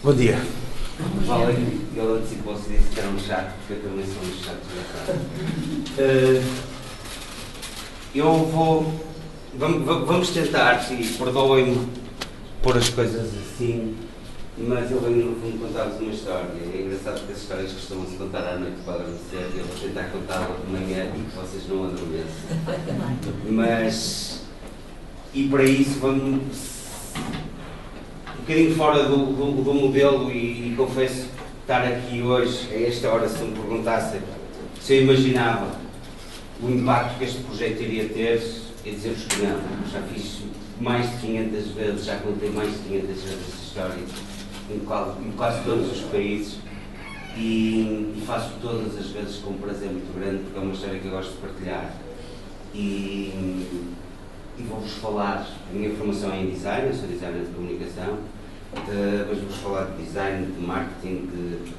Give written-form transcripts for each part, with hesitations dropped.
Bom dia. Valem, eu antecipo-se disse que era um chato, porque eu também sou um chato. Vamos tentar, e perdoem-me pôr as coisas assim, mas eu venho no fundo contar-vos uma história. É engraçado que as histórias que costumam-se contar à noite para adormecer, eu vou tentar contá-la de manhã e que vocês não adormeçam. E para isso vamos um bocadinho fora do modelo e confesso que estar aqui hoje, a esta hora, se me perguntassem se eu imaginava o impacto que este projeto iria ter, eu dizer-vos que não. Já fiz mais de 500 vezes, já contei mais de 500 vezes esta história em quase todos os países e faço todas as vezes com um prazer muito grande, porque é uma história que eu gosto de partilhar. E vou-vos falar, a minha formação é em design, eu sou designer de comunicação, mas vou-vos falar de design, de marketing, de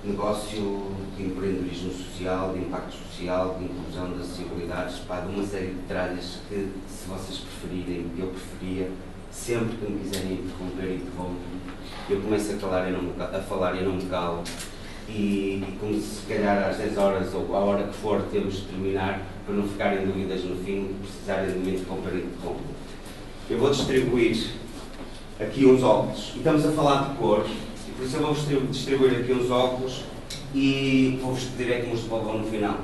negócio, de empreendedorismo social, de impacto social, de inclusão, de acessibilidades, de uma série de tralhas que, se vocês preferirem, eu preferia, sempre que me quiserem interromper e interrompem, eu começo a falar e não me calo. E como se calhar às 10 horas ou à hora que for temos de terminar, para não ficarem dúvidas no fim, precisarem de me interromper e interrompem. Eu vou distribuir aqui uns óculos, e estamos a falar de cor, e por isso eu vou distribuir aqui uns óculos e vou-vos pedir é que me os devolvam no final.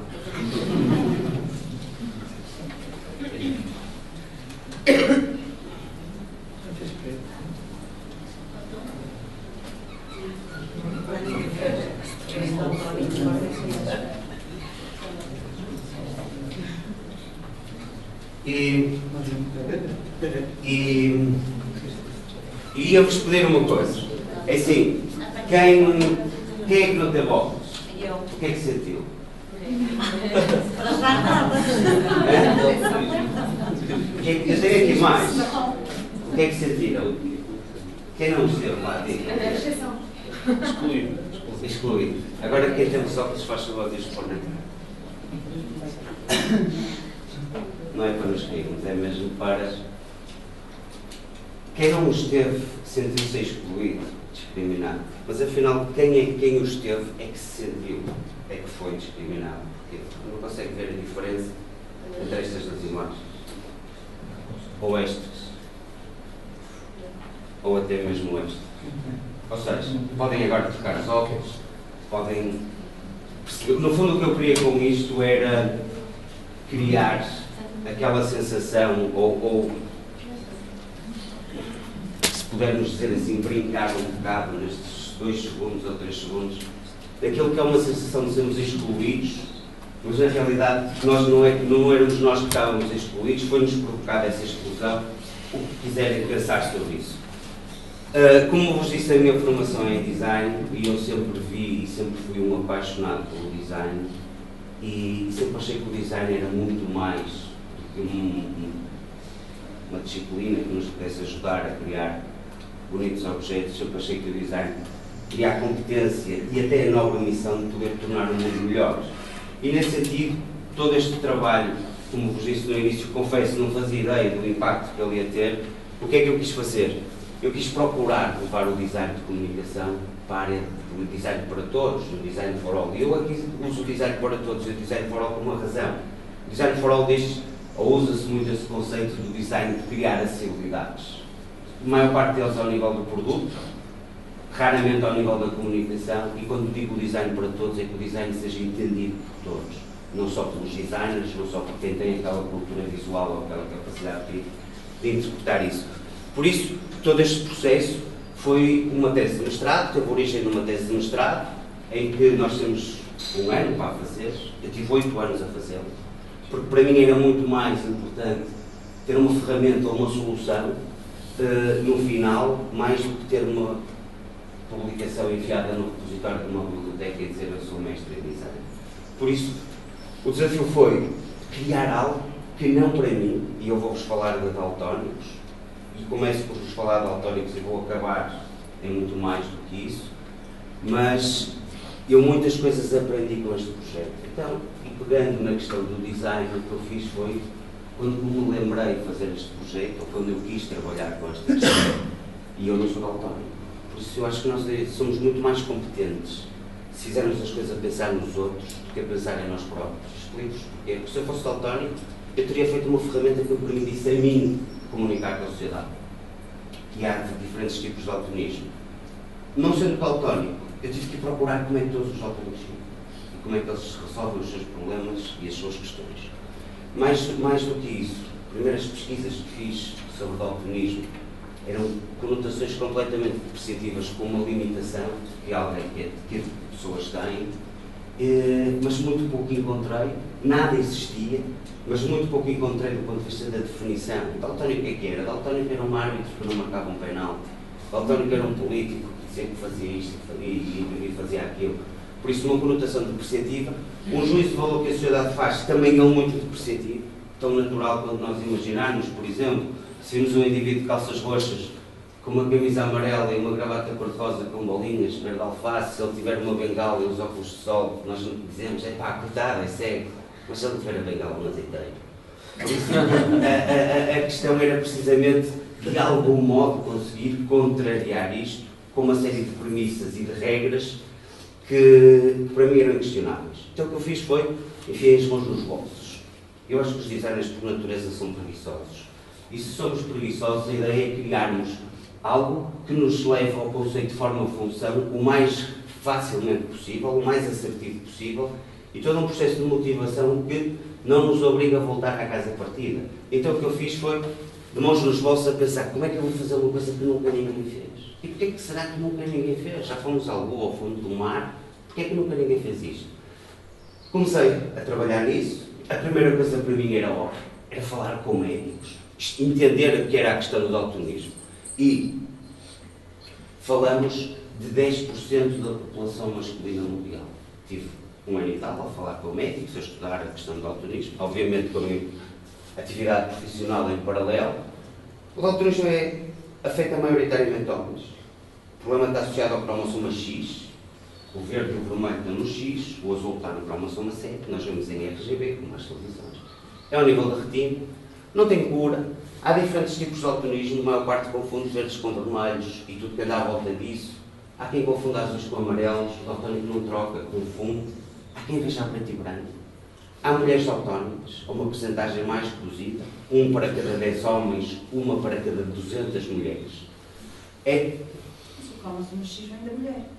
E ia-vos pedir uma coisa. É assim, quem é que não teve óculos? Eu. O que é que sentiu? Para dar nada. Eu tenho aqui mais. O que é que sentiram? Quem não esteve lá? Excluído. Agora quem tem os óculos faz favor de os pôr na cara. Não é para nos rirmos, é mesmo para... Quem não esteve sentiu-se excluído, discriminado. Mas afinal, quem o esteve é que se sentiu, é que foi discriminado. Porque não consegue ver a diferença entre estas duas imagens. Ou estas. Ou até mesmo esta. Ou seja, podem agora trocar os óculos, podem perceber. No fundo, o que eu queria com isto era criar aquela sensação, ou se pudermos dizer assim, brincar um bocado nestes 2 segundos ou 3 segundos, daquilo que é uma sensação de sermos excluídos, mas na realidade não éramos nós que estávamos excluídos, foi-nos provocada essa exclusão, o que quiserem pensar sobre isso. Como vos disse, a minha formação é em design e eu sempre vi e sempre fui um apaixonado pelo design e sempre achei que o design era muito mais do que uma disciplina que nos pudesse ajudar a criar bonitos objetos. Sempre achei que o design teria a competência e até a nobre missão de poder tornar o mundo melhor. E nesse sentido, todo este trabalho, como vos disse no início, confesso, não fazia ideia do impacto que ele ia ter. O que é que eu quis fazer? Eu quis procurar levar o design de comunicação para a área do design para todos, o design for all. E eu aqui uso o design para todos e o design for all por uma razão. O design for all diz, ou usa-se muito esse conceito do design de criar acessibilidades. A maior parte deles ao nível do produto, raramente ao nível da comunicação, e quando digo design para todos é que o design seja entendido por todos. Não só pelos designers, não só por quem tem aquela cultura visual ou aquela capacidade de interpretar isso. Por isso, todo este processo foi uma tese de mestrado, teve origem numa tese de mestrado, em que nós temos 1 ano para a fazer, eu tive 8 anos a fazê-lo, porque para mim era muito mais importante ter uma ferramenta ou uma solução no final, mais do que ter uma publicação enviada no repositório de uma biblioteca e dizer eu sou mestre em design. Por isso, o desafio foi criar algo que não para mim, e eu vou-vos falar de daltónicos, e começo por vos falar de daltónicos e vou acabar em muito mais do que isso, mas eu muitas coisas aprendi com este projeto. Então, e pegando na questão do design, o que eu fiz foi, quando me lembrei de fazer este projeto, ou quando eu quis trabalhar com esta questão, e eu não sou daltónico, Por isso eu acho que nós somos muito mais competentes se fizermos as coisas a pensar nos outros do que a pensar em nós próprios. Explico-vos porquê. Porque se eu fosse daltónico, eu teria feito uma ferramenta que me permitisse a mim comunicar com a sociedade. E há diferentes tipos de daltonismo. Não sendo daltónico, eu tive que procurar como é que todos os daltónicos são e como é que eles resolvem os seus problemas e as suas questões. Mais do que isso, as primeiras pesquisas que fiz sobre daltonismo eram conotações completamente depreciativas, com uma limitação que alguém que pessoas têm, mas muito pouco encontrei, nada existia, mas muito pouco encontrei do ponto de vista da definição. Daltónico o que era? Daltónico era um árbitro que não marcava um penalti. Daltónico era um político que dizia que fazia isto e fazia aquilo. Por isso, uma conotação depreciativa, um juízo de valor que a sociedade faz também é muito depreciativo, tão natural quanto nós imaginarmos. Por exemplo, se vimos um indivíduo de calças roxas com uma camisa amarela e uma gravata cor-de-rosa com bolinhas, verde alface, se ele tiver uma bengala e os óculos de sol, nós dizemos, é pá, coitado, é cego. Mas se ele tiver a bengala, não azeiteiro. Por isso, a questão era precisamente, de algum modo, conseguir contrariar isto com uma série de premissas e de regras que, para mim, eram inquestionáveis. Então, o que eu fiz foi, enfiei as mãos nos bolsos. Eu acho que os designers, por natureza, são preguiçosos. E se somos preguiçosos, a ideia é criarmos algo que nos leve ao conceito de forma-função o mais facilmente possível, o mais assertivo possível, e todo um processo de motivação que não nos obriga a voltar à casa partida. Então o que eu fiz foi, de mãos nos bolsos, a pensar como é que eu vou fazer uma coisa que nunca ninguém fez? E porquê que será que nunca ninguém fez? Já fomos à lua, ao fundo do mar, porquê que nunca ninguém fez isto? Comecei a trabalhar nisso. A primeira coisa para mim era óbvio, era falar com médicos, entender o que era a questão do daltonismo. E falamos de 10% da população masculina mundial. Tive um ano e tal a falar com médicos, a estudar a questão do daltonismo, obviamente com a minha atividade profissional em paralelo. O daltonismo afeta maioritariamente homens. O problema está associado ao cromossoma X. O verde e o vermelho estão no X, o azul está no cromossoma 7, nós vemos em RGB, como as televisões. É ao nível da retina, não tem cura. Há diferentes tipos de daltonismo, a maior parte confunde verdes com vermelhos e tudo que anda à volta disso. Há quem confunda azuis com amarelos, o daltónico não troca, confunde. Há quem veja a preto e branco. Há mulheres daltónicas, a uma porcentagem mais reduzida, 1 para cada 10 homens, 1 para cada 200 mulheres. O cromossoma X vem da mulher.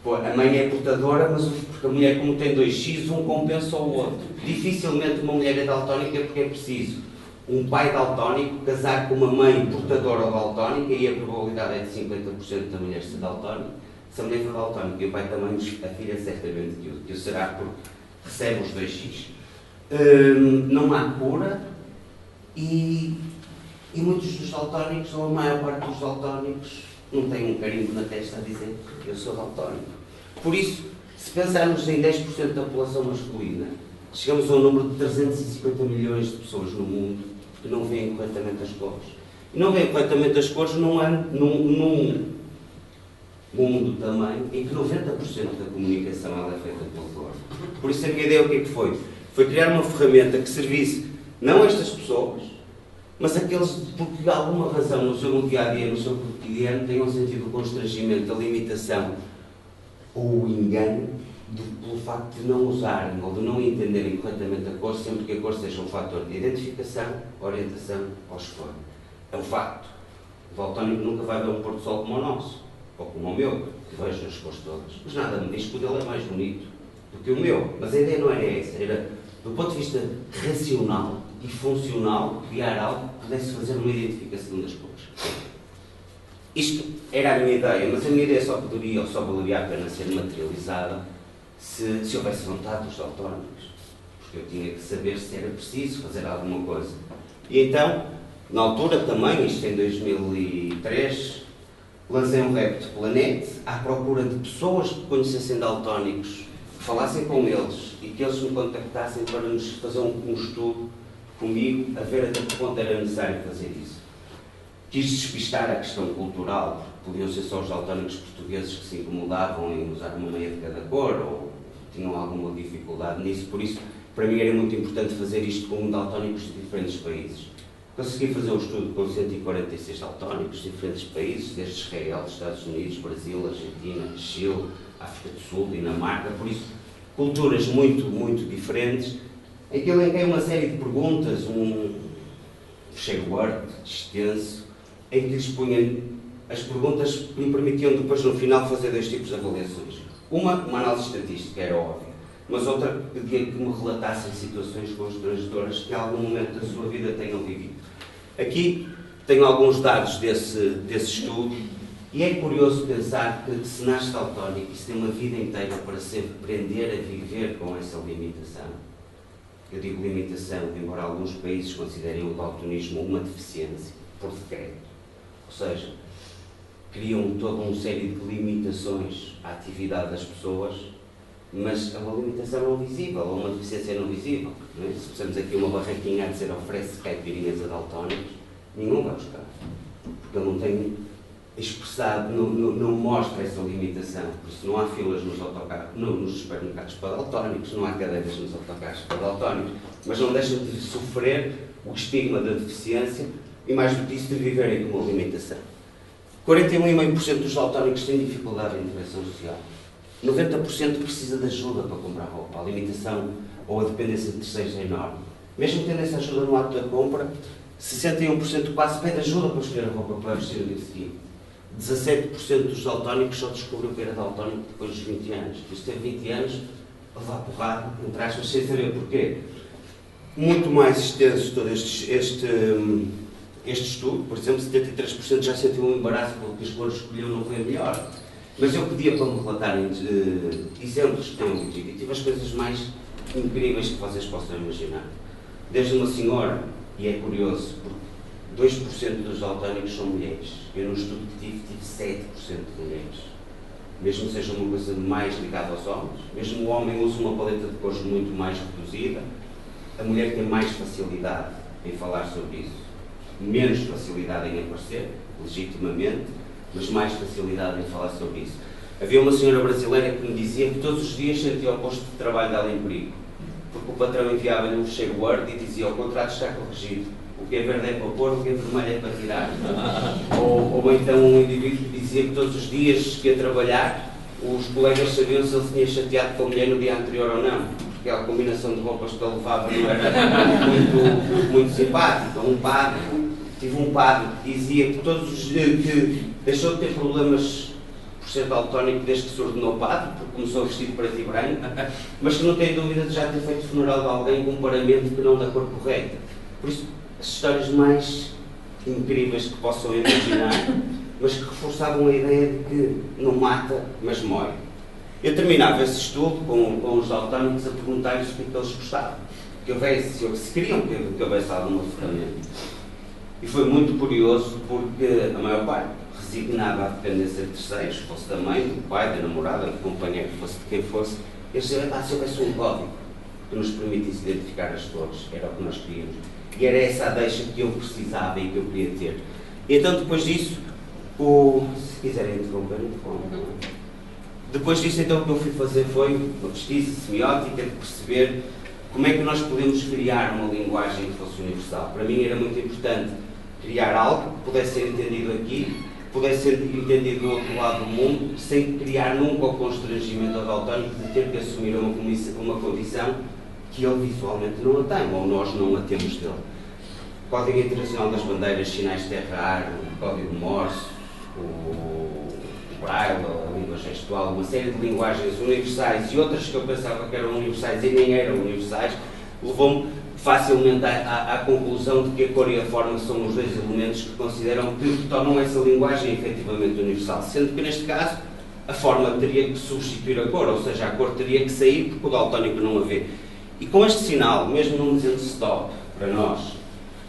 A mãe é portadora, mas porque a mulher, como tem 2X, um compensa o outro. Dificilmente uma mulher é daltónica porque é preciso um pai daltónico casar com uma mãe portadora daltónica e a probabilidade é de 50% da mulher ser daltónica. Se a mulher for daltónica e o pai também, a filha certamente que o será porque recebe os 2X. Não há cura e muitos dos daltónicos, ou a maior parte dos daltónicos, não têm um carimbo na testa a dizer que eu sou daltónico. Por isso, se pensarmos em 10% da população masculina, chegamos a um número de 350 milhões de pessoas no mundo que não veem corretamente as cores. E não veem corretamente as cores num mundo também em que 90% da comunicação ela é feita pela cor. Por isso a minha ideia o que é que foi? Foi criar uma ferramenta que servisse não a estas pessoas, mas aqueles porque de alguma razão no seu dia-a-dia, no seu cotidiano, tenham sentido o constrangimento, a limitação ou o engano pelo facto de não usarem ou de não entenderem corretamente a cor, sempre que a cor seja um fator de identificação, orientação ou escolha. É um facto. O daltónico nunca vai ver um pôr-do-sol como o nosso, ou como o meu, que vejo as cores todas. Mas nada me diz que o dele é mais bonito do que o meu. Mas a ideia não era essa, era do ponto de vista racional e funcional, criar algo que pudesse fazer uma identificação das cores. Isto era a minha ideia, mas a minha ideia só poderia ou só valeria a pena ser materializada se houvesse vontade dos daltónicos, porque eu tinha que saber se era preciso fazer alguma coisa. E então, na altura também, isto em 2003, lancei um repto Planet à procura de pessoas que conhecessem daltónicos, que falassem com eles e que eles me contactassem para nos fazer um estudo comigo, a ver até que ponto era necessário fazer isso. Quis despistar a questão cultural, porque podiam ser só os daltónicos portugueses que se incomodavam em usar uma meia de cada cor ou tinham alguma dificuldade nisso, por isso para mim era muito importante fazer isto com daltónicos de diferentes países. Consegui fazer um estudo com 146 daltónicos de diferentes países, desde Israel, Estados Unidos, Brasil, Argentina, Chile, África do Sul, Dinamarca, por isso, culturas muito diferentes, em que eu elenquei uma série de perguntas, um checkboard extenso, em que lhes punha as perguntas que me permitiam depois, no final, fazer dois tipos de avaliações. Uma análise estatística, era óbvio, mas outra pedia que me relatassem situações constrangedoras que em algum momento da sua vida tenham vivido. Aqui tenho alguns dados desse estudo e é curioso pensar que se nasce daltónico e se tem uma vida inteira para se aprender a viver com essa limitação. Eu digo limitação, embora alguns países considerem o daltonismo uma deficiência, por decreto. Ou seja, criam toda uma série de limitações à atividade das pessoas, mas é uma limitação não visível, ou uma deficiência não visível. Não é? Se pusermos aqui uma barraquinha a dizer oferece caipirinhas a daltónicos, nenhum vai buscar, porque ele não tem expressado, não mostra essa limitação. Por isso não há filas nos supermercados para daltónicos, não há cadeiras nos autocarros para daltónicos, mas não deixam de sofrer o estigma da deficiência e, mais do que isso, de viverem com uma limitação. 41,5% dos daltónicos têm dificuldade em intervenção social. 90% precisa de ajuda para comprar roupa. A limitação ou a dependência de terceiros é enorme. Mesmo tendo essa ajuda no ato da compra, 61% quase pede ajuda para escolher a roupa para vestir no dia seguinte. 17% dos daltónicos só descobriu que era daltónico depois dos 20 anos. Por isso teve 20 anos a levar porrada, entre aspas, sem saber porquê. Muito mais extenso todo este estudo. Por exemplo, 73% já sentiu um embaraço porque as cores escolheu não foi a melhor. Mas eu pedia para me relatarem exemplos que tenham vivido. E tive as coisas mais incríveis que vocês possam imaginar. Desde uma senhora, e é curioso, porque 2% dos daltónicos são mulheres. Eu no estudo que tive 7% de mulheres. Mesmo seja uma coisa mais ligada aos homens, mesmo o homem usa uma paleta de cores muito mais reduzida, a mulher tem mais facilidade em falar sobre isso, menos facilidade em aparecer, legitimamente, mas mais facilidade em falar sobre isso. Havia uma senhora brasileira que me dizia que todos os dias sentia o posto de trabalho dela em perigo, porque o patrão enviava-lhe um check word e dizia: o contrato está corrigido, o que é verde é para pôr, o que é vermelho é para tirar. ou então um indivíduo que dizia que todos os dias que ia trabalhar, os colegas sabiam se ele se tinha chateado com a mulher no dia anterior ou não, porque aquela combinação de roupas que ele levava não era muito simpática. Tive um padre que dizia que que deixou de ter problemas por ser daltónico desde que se ordenou padre, porque começou a vestir de preto e branco, mas que não tem dúvida de já ter feito o funeral de alguém com um paramento que não da cor correta. Por isso, as histórias mais incríveis que possam imaginar, mas que reforçavam a ideia de que não mata, mas morre. Eu terminava esse estudo com os daltónicos a perguntar-lhes o que eles gostavam, que houvesse, ou se queriam que houvesse alguma ferramenta. E foi muito curioso porque a maior parte resignava à dependência de terceiros, fosse da mãe, do pai, da namorada, do companheiro, fosse de quem fosse. Eles diziam: se houvesse um código que nos permitisse identificar as cores, era o que nós queríamos. E era essa a deixa que eu precisava e que eu queria ter. E então, depois disso, se quiserem interromper, depois disso, então, o que eu fui fazer foi uma pesquisa semiótica de perceber como é que nós podemos criar uma linguagem que fosse universal. Para mim era muito importante criar algo que pudesse ser entendido aqui, pudesse ser entendido do outro lado do mundo, sem criar nunca o constrangimento ao daltónico de ter que assumir uma condição que ele visualmente não a tem, ou nós não a temos dele. O Código Internacional das Bandeiras, sinais de terra-ar, o Código Morse, o Braille, a língua gestual, uma série de linguagens universais e outras que eu pensava que eram universais e nem eram universais, levou-me facilmente à conclusão de que a cor e a forma são os dois elementos que consideram que tornam essa linguagem efetivamente universal, sendo que neste caso a forma teria que substituir a cor, ou seja, a cor teria que sair porque o daltónico não a vê. E com este sinal, mesmo não dizendo stop para nós,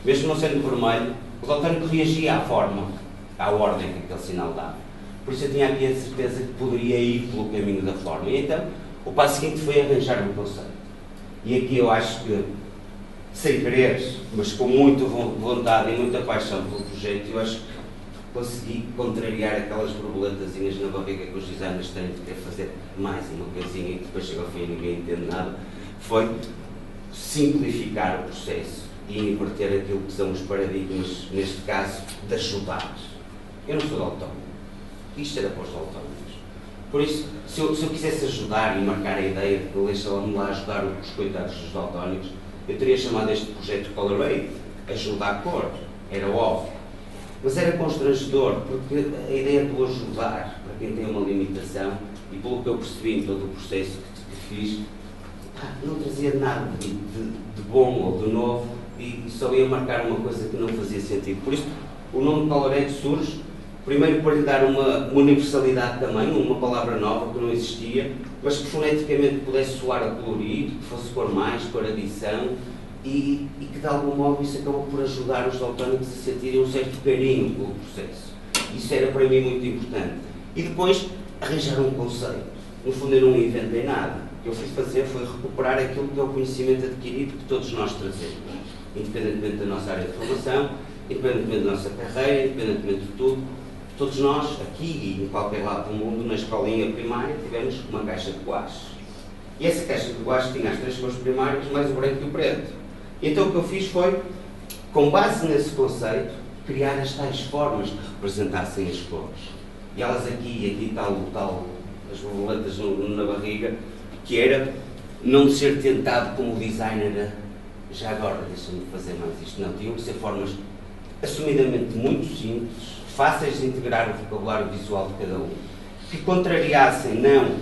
mesmo não sendo vermelho, o daltónico reagia à forma, à ordem que aquele sinal dava. Por isso eu tinha aqui a certeza que poderia ir pelo caminho da forma. E então, o passo seguinte foi arranjar um conceito. E aqui eu acho que, sem querer, mas com muita vontade e muita paixão pelo projeto, eu acho que consegui contrariar aquelas borboletazinhas na barriga que os designers têm de querer fazer mais uma coisinha e depois chega ao fim e ninguém entende nada. Foi simplificar o processo e inverter aquilo que são os paradigmas, neste caso, das chuvadas. Eu não sou daltónico. Isto era para os daltónicos. Por isso, se eu quisesse ajudar e marcar a ideia de que deixa-me lá ajudar os coitados dos daltónicos, eu teria chamado este projeto Colorade, ajuda à cor. Era óbvio. Mas era constrangedor, porque a ideia de ajudar para quem tem uma limitação, e pelo que eu percebi em todo o processo que fiz, não trazia nada de bom ou de novo, e só ia marcar uma coisa que não fazia sentido. Por isso, o nome Colorade surge, primeiro para lhe dar uma universalidade também, uma palavra nova que não existia, mas que foneticamente pudesse soar a colorido, que fosse cor mais, cor adição, e que de algum modo isso acabou por ajudar os daltónicos a sentirem um certo carinho pelo processo. Isso era para mim muito importante. E depois, arranjar um conceito. No fundo, eu não inventei nada. O que eu fui fazer foi recuperar aquilo que é o conhecimento adquirido que todos nós trazemos, independentemente da nossa área de formação, independentemente da nossa carreira, independentemente de tudo. Todos nós, aqui e em qualquer lado do mundo, na escolinha primária, tivemos uma caixa de guache. E essa caixa de guache tinha as 3 cores primárias, mais o branco e o preto. Então o que eu fiz foi, com base nesse conceito, criar as tais formas que representassem as cores. E elas aqui tal, as borboletas na barriga, que era não ser tentado como designer, já agora deixa-me fazer mais isto. Não, tinham que ser formas assumidamente muito simples, fáceis de integrar o vocabulário visual de cada um, que contrariassem, não,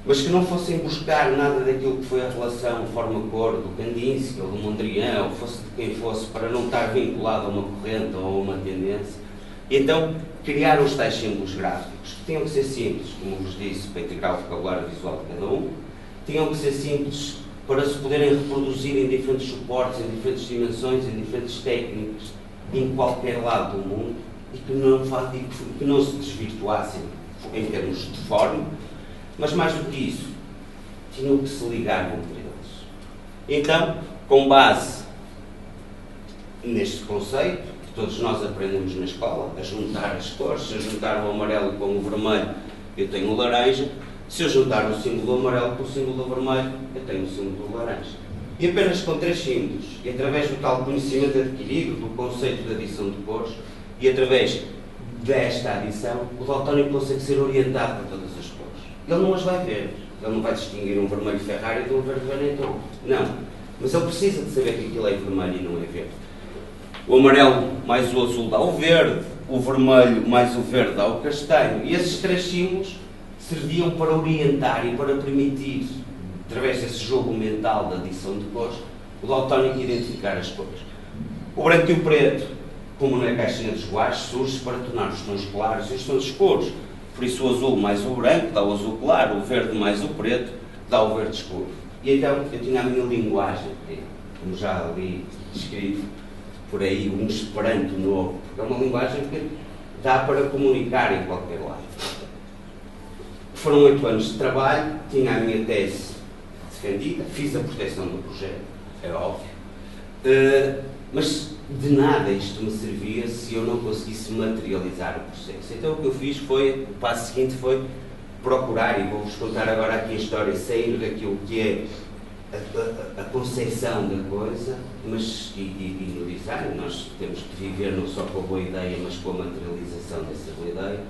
mas que não fossem buscar nada daquilo que foi a relação forma-cor do Kandinsky ou do Mondrian, ou fosse de quem fosse, para não estar vinculado a uma corrente ou a uma tendência. E então criaram os tais símbolos gráficos, que tinham que ser simples, como vos disse, para integrar o vocabulário visual de cada um, tinham que ser simples para se poderem reproduzir em diferentes suportes, em diferentes dimensões, em diferentes técnicas, em qualquer lado do mundo, e que não se desvirtuassem em termos de forma, mas mais do que isso, tinham que se ligar entre eles. Então, com base neste conceito, que todos nós aprendemos na escola, a juntar as cores, se eu juntar o amarelo com o vermelho, eu tenho o laranja, se eu juntar o símbolo do amarelo com o símbolo do vermelho, eu tenho o símbolo do laranja. E apenas com 3 símbolos, e através do tal conhecimento adquirido, do conceito de adição de cores, e através desta adição, o daltónico consegue ser orientado por todas as cores. Ele não as vai ver, ele não vai distinguir um vermelho Ferrari de um verde Benetton. Não, mas ele precisa de saber que aquilo é vermelho e não é verde. O amarelo mais o azul dá o verde, o vermelho mais o verde dá o castanho. E esses 3 símbolos serviam para orientar e para permitir, através desse jogo mental da adição de cores, o daltónico identificar as cores. O branco e o preto, como na caixinha dos guaches, surge para tornar os tons claros e os tons escuros. Por isso o azul mais o branco dá o azul claro, o verde mais o preto dá o verde escuro. E então eu tinha a minha linguagem, como já ali escrito por aí, um esperanto novo, porque é uma linguagem que dá para comunicar em qualquer lado. Foram 8 anos de trabalho, tinha a minha tese defendida, fiz a proteção do projeto, é óbvio, mas de nada isto me servia se eu não conseguisse materializar o processo. Então o que eu fiz foi, o passo seguinte foi procurar, e vou-vos contar agora aqui a história, saindo daquilo que é a concepção da coisa, mas e no design nós temos que viver não só com a boa ideia, mas com a materialização dessa boa ideia.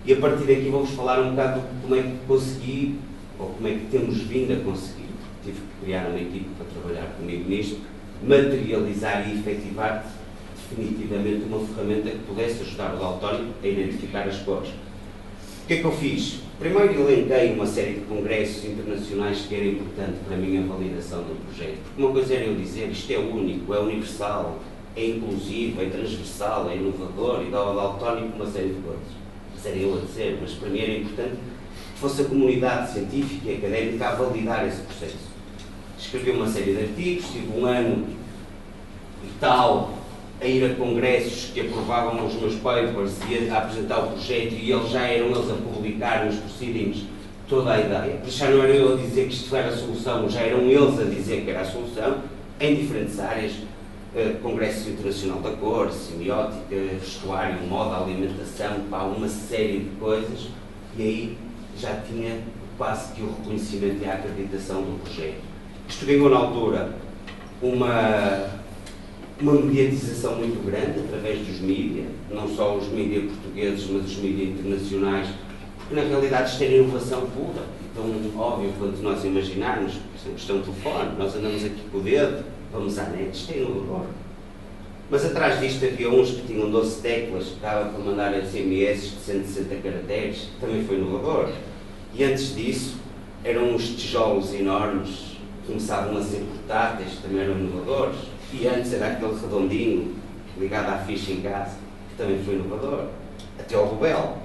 E a partir daqui vou-vos falar um bocado de como é que consegui, ou como é que temos vindo a conseguir, porque tive que criar uma equipe para trabalhar comigo nisto, materializar e efetivar definitivamente uma ferramenta que pudesse ajudar o daltónico a identificar as cores. O que é que eu fiz? Primeiro elenquei uma série de congressos internacionais que era importante para a minha validação do projeto. Porque uma coisa era eu dizer, isto é único, é universal, é inclusivo, é transversal, é inovador, e dava ao daltónico uma série de coisas. Isso era eu a dizer, mas para mim era importante que fosse a comunidade científica e académica a validar esse processo. Escrevi uma série de artigos, tive um ano e tal a ir a congressos que aprovavam os meus papers e a apresentar o projeto, e eles já eram eles a publicar nos proceedings toda a ideia. Por isso já não era eu a dizer que isto era a solução, já eram eles a dizer que era a solução, em diferentes áreas, Congresso Internacional da Cor, Semiótica, Vestuário, Moda, Alimentação, pá, uma série de coisas, e aí já tinha quase que o reconhecimento e a acreditação do projeto. Isto ganhou na altura uma uma mediatização muito grande através dos mídias, não só os mídias portugueses, mas os mídias internacionais, porque na realidade isto era inovação pura. Então, óbvio, quando nós imaginarmos, por exemplo, questão do telefone, nós andamos aqui com o dedo, vamos à net, isto é inovador. Mas atrás disto havia uns que tinham 12 teclas, que dava para mandar SMS de 160 caracteres, que também foi inovador. E antes disso, eram uns tijolos enormes, que começavam a ser portáteis, que também eram inovadores. E antes era aquele redondinho, ligado à ficha em casa, que também foi inovador. Até ao Rubel,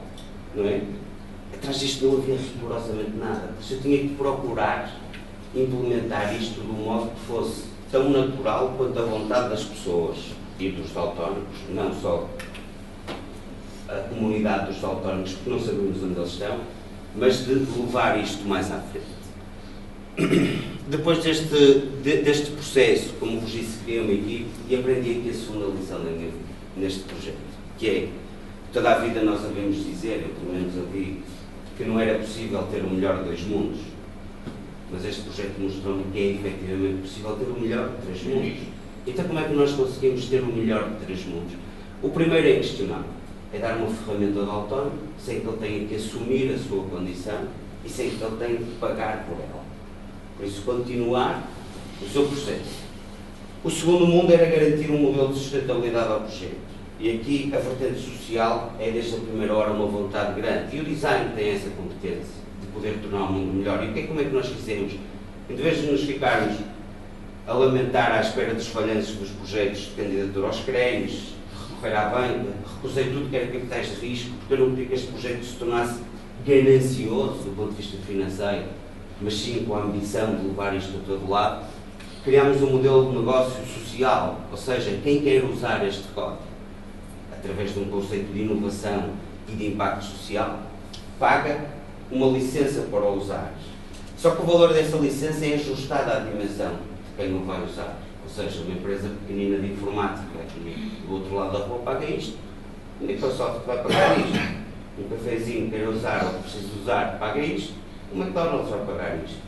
não é? Atrás disto não havia rigorosamente nada. Eu tinha que procurar implementar isto de um modo que fosse tão natural quanto a vontade das pessoas e dos autónomos, não só a comunidade dos autónomos, porque não sabemos onde eles estão, mas de levar isto mais à frente. Depois deste processo, como vos disse, criei uma equipe e aprendi aqui a segunda lição da minha vida, neste projeto, que é, toda a vida nós havemos dizer, eu pelo menos ouvi, que não era possível ter o melhor de dois mundos, mas este projeto mostrou-me que é efetivamente possível ter o melhor de três mundos. Então como é que nós conseguimos ter o melhor de três mundos? O primeiro é inquestionável, é dar uma ferramenta ao autónomo sem que ele tenha que assumir a sua condição e sem que ele tenha que pagar por ela. Por isso, continuar o seu processo. O segundo mundo era garantir um modelo de sustentabilidade ao projeto. E aqui a vertente social é desde a primeira hora uma vontade grande. E o design tem essa competência de poder tornar o mundo melhor. E como é que nós fizemos? Em vez de nos ficarmos a lamentar à espera dos falhanços dos projetos de candidatura aos créditos, recorrer à banca, recusei tudo que era capitais de risco, porque eu não queria que este projeto se tornasse ganancioso do ponto de vista financeiro, mas sim com a ambição de levar isto a todo lado. Criámos um modelo de negócio social, ou seja, quem quer usar este código, através de um conceito de inovação e de impacto social, paga uma licença para o usar. Só que o valor dessa licença é ajustado à dimensão de quem o vai usar. Ou seja, uma empresa pequenina de informática aqui do outro lado da rua paga isto, o Microsoft vai pagar isto, um cafezinho quer usar ou precisa usar paga isto, o McDonald's vai pagar isto.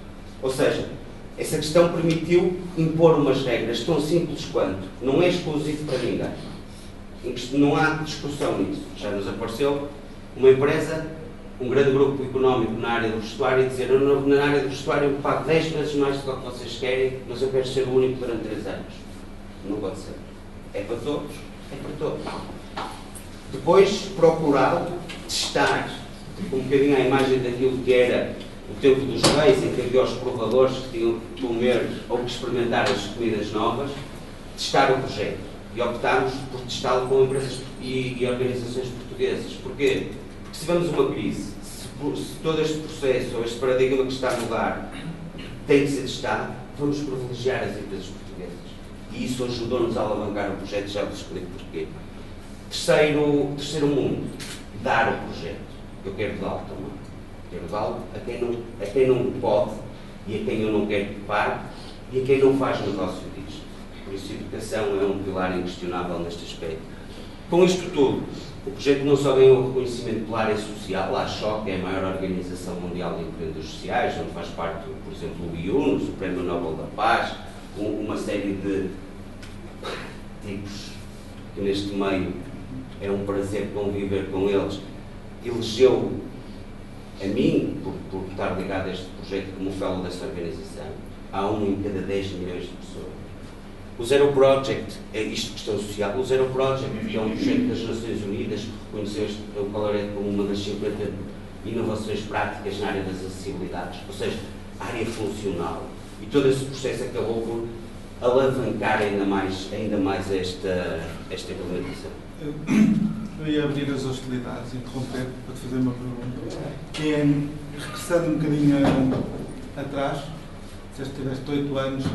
Ou seja, essa questão permitiu impor umas regras tão simples quanto não é exclusivo para ninguém. Não há discussão nisso. Já nos apareceu uma empresa, um grande grupo económico na área do vestuário, e dizer, na área do vestuário eu pago 10 vezes mais do que vocês querem, mas eu quero ser o único durante 3 anos. Não pode ser. É para todos? É para todos. Depois, procurar testar um bocadinho a imagem daquilo que era o tempo dos reis, em que havia os provadores que tinham que comer ou que experimentar as comidas novas, testar o projeto. E optámos por testá-lo com empresas e organizações portuguesas. Porquê? Porque se tivermos uma crise, se todo este processo ou este paradigma que está a mudar tem que ser testado, vamos privilegiar as empresas portuguesas. E isso ajudou-nos a alavancar o projeto, já vos explico porquê. Terceiro mundo, dar o projeto. Eu quero dá-lo também. Quero dá-lo a quem não pode e a quem eu não quero que pague e a quem não faz negócio disto. Por isso, a educação é um pilar inquestionável neste aspecto. Com isto tudo, o projeto não só ganhou reconhecimento pela área social, a ASHOC é a maior organização mundial de empreendedores sociais, onde faz parte, por exemplo, o IUNUS, o Prémio Nobel da Paz, uma série de tipos que neste meio é um prazer conviver com eles, elegeu a mim, por estar ligado a este projeto como fellow desta organização, há um em cada 10 milhões de pessoas. O Zero Project, é isto de questão social, o Zero Project é um projeto das Nações Unidas que reconheceu o Coloredo como uma das 50 inovações práticas na área das acessibilidades, ou seja, a área funcional. E todo esse processo acabou por alavancar ainda mais esta implementação. Eu ia abrir as hostilidades, interromper para te fazer uma pergunta, que é, regressando um bocadinho atrás, se tiveste 8 anos a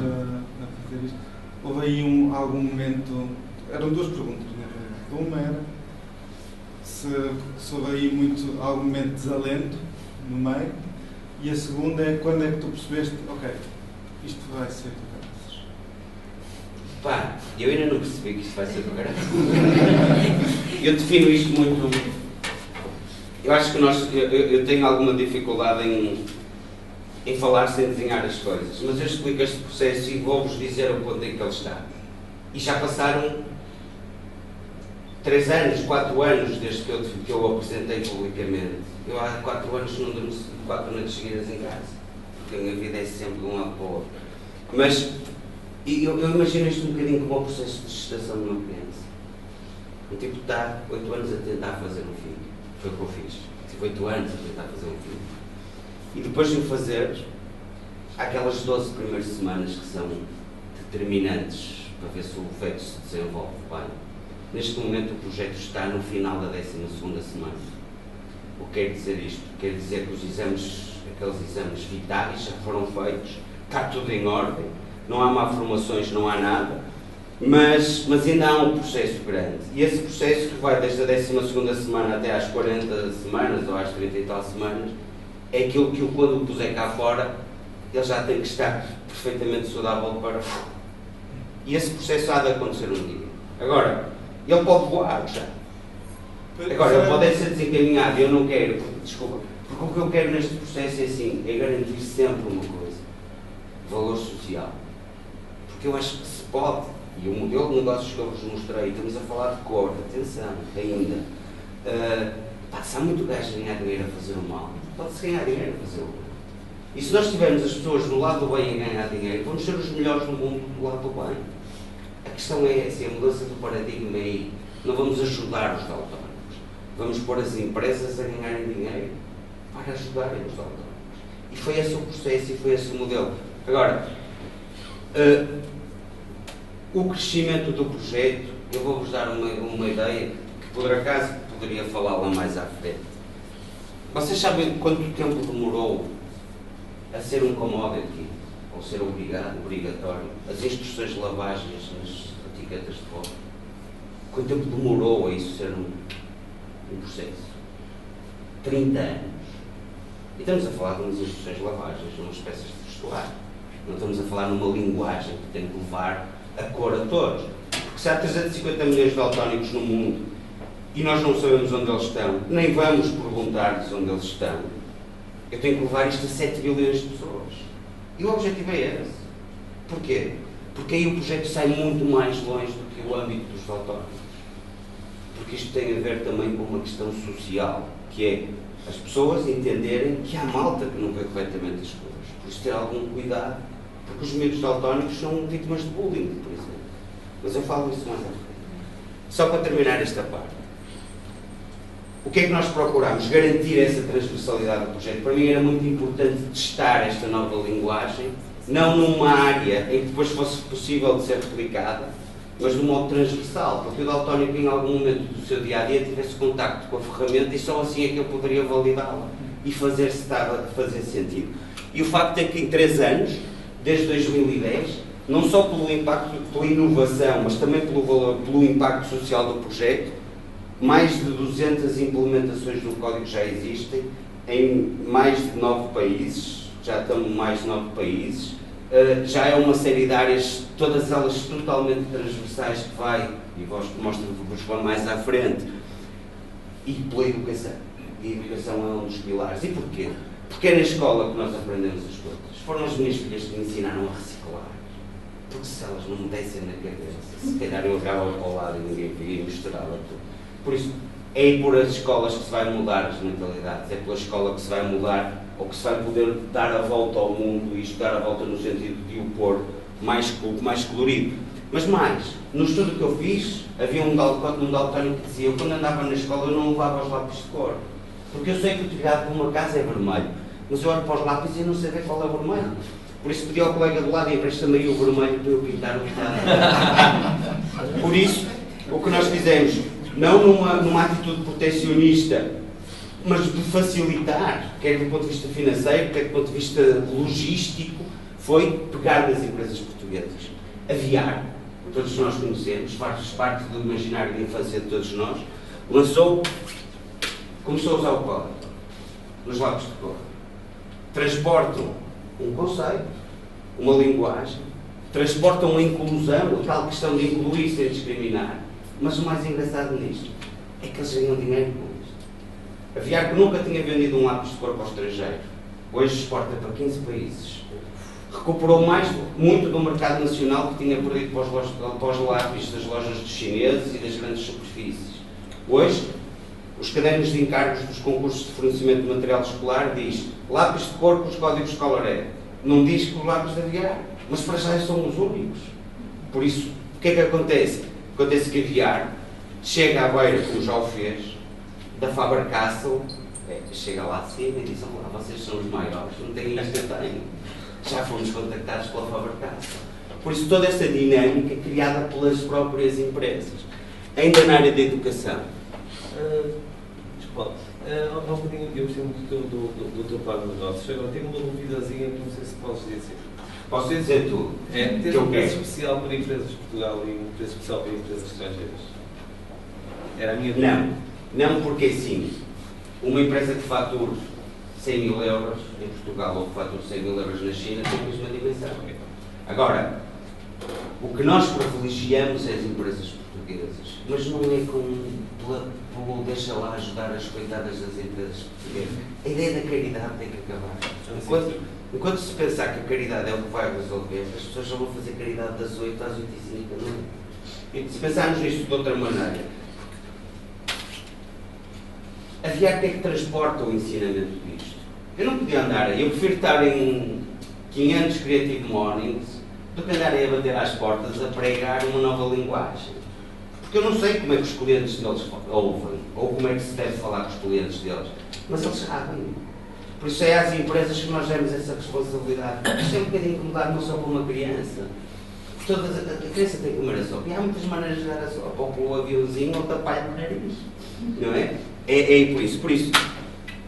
fazer isto, houve aí algum momento, eram 2 perguntas, na verdade. Uma era se houve aí algum momento de desalento no meio, e a segunda é quando é que tu percebeste, ok, isto vai ser do caraças. Pá, eu ainda não percebi que isto vai ser do caraças. Eu defino isto muito. Eu acho que eu tenho alguma dificuldade em falar sem desenhar as coisas, mas eu explico este processo e vou-vos dizer o ponto em que ele está. E já passaram 3 anos, 4 anos desde que eu apresentei publicamente. Eu há 4 anos não durmo 4 noites seguidas em casa, porque a minha vida é sempre de um lado para o outro. Mas eu imagino isto um bocadinho como o processo de gestação de uma criança. Um tipo está 8 anos a tentar fazer um filho. Foi o que eu fiz. Tive 8 anos a tentar fazer um filho. E depois de o fazer, há aquelas 12 primeiras semanas que são determinantes para ver se o feto se desenvolve bem. Neste momento o projeto está no final da 12ª semana. O que quer dizer isto? Quer dizer que os exames, aqueles exames vitais já foram feitos, está tudo em ordem, não há malformações, não há nada, mas ainda há um processo grande. E esse processo, que vai desde a 12ª semana até às 40 semanas ou às 30 e tal semanas, é aquilo que eu, quando o puser cá fora, ele já tem que estar perfeitamente saudável para... E esse processo há de acontecer um dia. Agora, ele pode voar já. Agora, ele pode ser desencaminhado, eu não quero, desculpa, porque o que eu quero neste processo é assim, é garantir sempre uma coisa, valor social. Porque eu acho que se pode, e o modelo de negócios que eu vos mostrei, estamos a falar de cor, atenção, ainda, se há muito gajo a ganhar dinheiro a fazer o mal, pode-se ganhar dinheiro a fazer o mal. E se nós tivermos as pessoas do lado do bem a ganhar dinheiro, vamos ser os melhores no mundo do lado do bem. A questão é essa, a mudança do paradigma é aí. Não vamos ajudar os daltónicos, vamos pôr as empresas a ganharem dinheiro para ajudarem os daltónicos. E foi esse o processo e foi esse o modelo. Agora, o crescimento do projeto, eu vou-vos dar uma ideia que por acaso poderia falá-la mais à frente. Vocês sabem quanto tempo demorou a ser um commodity, ou ser obrigatório, as instruções de lavagens nas etiquetas de fora? Quanto tempo demorou a isso ser um processo? 30 anos. E estamos a falar de umas instruções de lavagens, de umas peças de vestuário. Não estamos a falar numa linguagem que tem que levar a cor a todos. Porque se há 350 milhões de daltónicos no mundo e nós não sabemos onde eles estão, nem vamos perguntar-lhes onde eles estão, eu tenho que levar isto a 7 bilhões de pessoas. E o objetivo é esse. Porquê? Porque aí o projeto sai muito mais longe do que o âmbito dos daltónicos. Porque isto tem a ver também com uma questão social, que é as pessoas entenderem que há malta que não vê corretamente as coisas. Por isso ter algum cuidado, porque os miúdos daltónicos são vítimas de bullying, por exemplo. Mas eu falo isso mais à frente. Só para terminar esta parte. O que é que nós procuramos? Garantir essa transversalidade do projeto. Para mim era muito importante testar esta nova linguagem, não numa área em que depois fosse possível de ser replicada, mas de um modo transversal, porque o daltónico em algum momento do seu dia-a-dia tivesse contacto com a ferramenta e só assim é que eu poderia validá-la e fazer se estava a fazer sentido. E o facto é que em 3 anos, desde 2010, não só pelo impacto, pela inovação, mas também pelo impacto social do projeto, mais de 200 implementações do código já existem, em mais de 9 países, já estamos em mais de 9 países, já é uma série de áreas, todas elas totalmente transversais, que vai, e mostro-vos mais à frente, e pela educação. E a educação é um dos pilares. E porquê? Porque é na escola que nós aprendemos as coisas. Foram as minhas filhas que me ensinaram a reciclar. Porque se elas não me dessem na cabeça, se calhar eu jogava ao lado e ninguém via e misturava tudo. Por isso, é por as escolas que se vai mudar as mentalidades, é pela escola que se vai mudar, ou que se vai poder dar a volta ao mundo, e isto dar a volta no sentido de o pôr mais colorido. Mas mais, no estudo que eu fiz, havia um daltónico que dizia: eu quando andava na escola eu não levava os lápis de cor, porque eu sei que o telhado de uma casa é vermelho, mas eu olho para os lápis e não sei ver qual é o vermelho. Por isso pedi ao colega do lado e empresta-me aí o vermelho para eu pintar o telhado. Por isso, o que nós fizemos, não numa atitude protecionista, mas de facilitar, quer do ponto de vista financeiro, quer do ponto de vista logístico, foi pegar nas empresas portuguesas. Aviar, todos nós conhecemos, faz parte do imaginário de infância de todos nós, começou a usar o código, nos lápis de cor. Transportam um conceito, uma linguagem, transportam a inclusão, a tal questão de incluir sem discriminar. Mas o mais engraçado nisto é que eles ganham dinheiro com isto. A Viar, que nunca tinha vendido um lápis de cor para o estrangeiro, hoje exporta para 15 países. recuperou muito do mercado nacional que tinha perdido para os lápis das lojas dos chineses e das grandes superfícies. Hoje, os cadernos de encargos dos concursos de fornecimento de material escolar diz lápis de cor com os códigos de Coloré. Não diz que os lápis de aviar, mas para já são os únicos. Por isso, o que é que acontece? Acontece que aviar chega à beira, como já o fez, da Faber-Castell, chega lá acima e diz: olá, vocês são os maiores, não têm isto que eu tenho. Já fomos contactados pela Faber-Castell. Por isso, toda essa dinâmica é criada pelas próprias empresas. Ainda na área da educação. Desculpa, há um bocadinho, eu gostei muito do teu plano de negócios. Agora tenho uma duvidazinha que não sei se podes dizer. Posso dizer tudo? Tens um preço especial para empresas de Portugal e um preço especial para empresas estrangeiras? Era a minha dúvida. Não, porque assim, uma empresa que fatura 100 mil euros em Portugal ou que fatura 100 mil euros na China tem a mesma dimensão. Agora, o que nós privilegiamos é as empresas portuguesas, mas não é como deixa lá ajudar as coitadas das empresas portuguesas. A ideia da caridade tem que acabar. Enquanto se pensar que a caridade é o que vai resolver, as pessoas já vão fazer caridade das 8 às 8h05 da noite. E se pensarmos nisto de outra maneira, a Aviar que transporta o ensinamento disto? Eu não podia andar, eu prefiro estar em 500 Creative Mornings do que andar a bater às portas a pregar uma nova linguagem. Porque eu não sei como é que os clientes deles ouvem, ou como é que se deve falar com os clientes deles, mas eles sabem. Por isso é às empresas que nós demos essa responsabilidade. Isto é um bocadinho incomodado não só para uma criança. A criança tem que comer a sopa. E há muitas maneiras de dar a sopa, ou pelo aviãozinho ou tapar o nariz. Não é? É por isso. Por isso,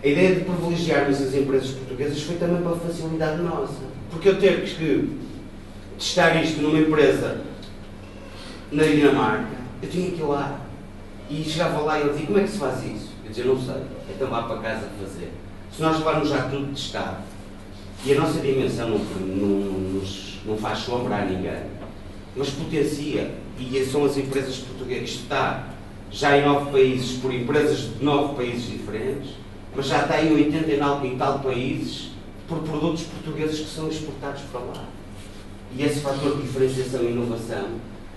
a ideia de privilegiarmos as empresas portuguesas foi também para a facilidade nossa. Porque eu ter que testar isto numa empresa na Dinamarca, eu tinha que ir lá. E chegava lá e ele dizia: como é que se faz isso? Eu dizia: não sei, então vá para casa fazer. Se nós levarmos já tudo testado, e a nossa dimensão não faz sombra a ninguém, mas potencia, e são as empresas portuguesas, isto está já em 9 países, por empresas de 9 países diferentes, mas já está em 89 e tal países, por produtos portugueses que são exportados para lá. E esse fator de diferenciação e inovação